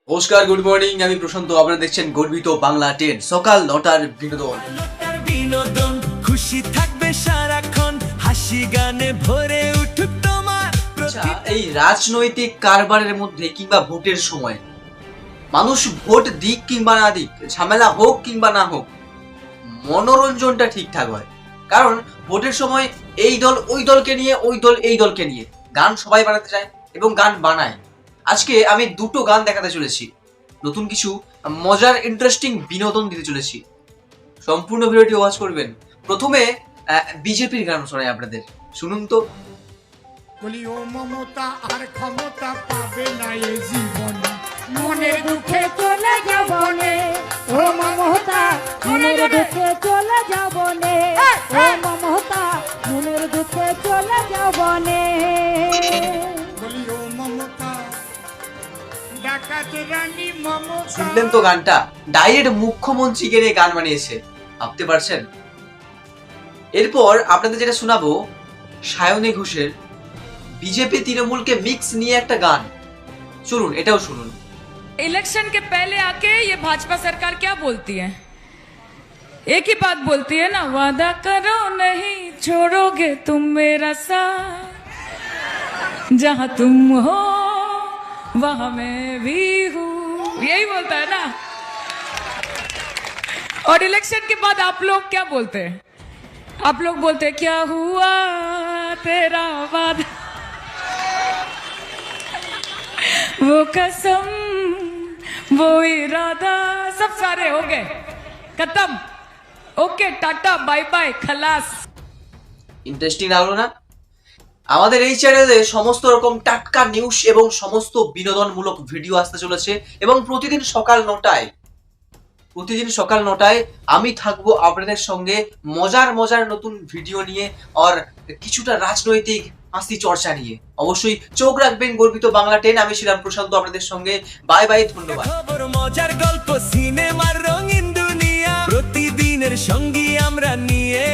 নমস্কার, good morning. আমি প্রশান্ত, আপনারা দেখছেন গর্বিত বাংলা 10 সকাল 9টার বিনোদন। বিনোদন খুশি থাকবে সারাক্ষণ, হাসি গানে ভরে উঠুক তোমার আচ্ছা, এই রাজনৈতিক কারবারের মধ্যে কিংবা ভোটের সময় মানুষ ভোট দিক কিংবা না দিক, ঝামেলা হোক কিংবা না হোক, মনোরঞ্জনটা ঠিকঠাক হয়। কারণ ভোটের সময় এই দল ওই দলকে নিয়ে, ওই দল এই দলকে নিয়ে গান সবাই বানাতে চায় এবং গান বানায়। আজকে আমি দুটো গান দেখাতে চলেছি, নতুন কিছু মজার ইন্টারেস্টিং বিনোদন দিতে চলেছি। সম্পূর্ণ ভিডিওটি ওয়াচ করবেন। প্রথমে বিজেপির গান শোনাই আপনাদের, শুনুন তো। বলি ও মমতা আর ক্ষমতা পাবে না এ জীবনে, মনের দুঃখে চলে যাব নে। ও মমতা মনের দুঃখে চলে যাব নে, ও মমতা মনের দুঃখে চলে যাব নে। বলি ও মমতা ডাকাত রানী মমতা। শুনলেন তো গানটা, ডাইরেক্ট মুখ্যমন্ত্রীকে নিয়ে গান বানিয়েছে, ভাবতে পারছেন? এরপর আপনাদের যেটা শোনাবো সায়নী ঘোষের বিজেপি তৃণমূলকে মিক্স নিয়ে একটা গান। শুনুন, এটাও শুনুন। इलेक्शन के पहले आके ये भाजपा सरकार क्या बोलती है? एक ही बात बोलती है ना, वादा करो नहीं छोड़ोगे तुम मेरा साथ, जहां तुम हो वहां मैं भी हूं, यही बोलता है ना। और इलेक्शन के बाद आप लोग क्या बोलते हैं? आप लोग बोलते हैं क्या हुआ तेरा वादा, वो कसम वो इरादा, सब सारे हो गए खत्म, ओके टाटा बाय बाय खलास। ইন্টারেস্টিং লাগলো না? আমাদের এই চ্যানেলে সমস্ত রকম টাটকা নিউজ এবং সমস্ত বিনোদনমূলক ভিডিও আসতে চলেছে এবং প্রতিদিন সকাল 9টায় আমি থাকবো আপনাদের সঙ্গে মজার মজার নতুন ভিডিও নিয়ে, আর কিছুটা রাজনৈতিক হাসি চর্চা নিয়ে। অবশ্যই চোখ রাখবেন গর্বিত বাংলা 10। আমি ছিলাম প্রশান্ত আপনাদের সঙ্গে। বাই বাই, ধন্যবাদ। খবর মজার গল্প সিনেমার রঙিন দুনিয়া, প্রতিদিনের সঙ্গী আমরা নিয়ে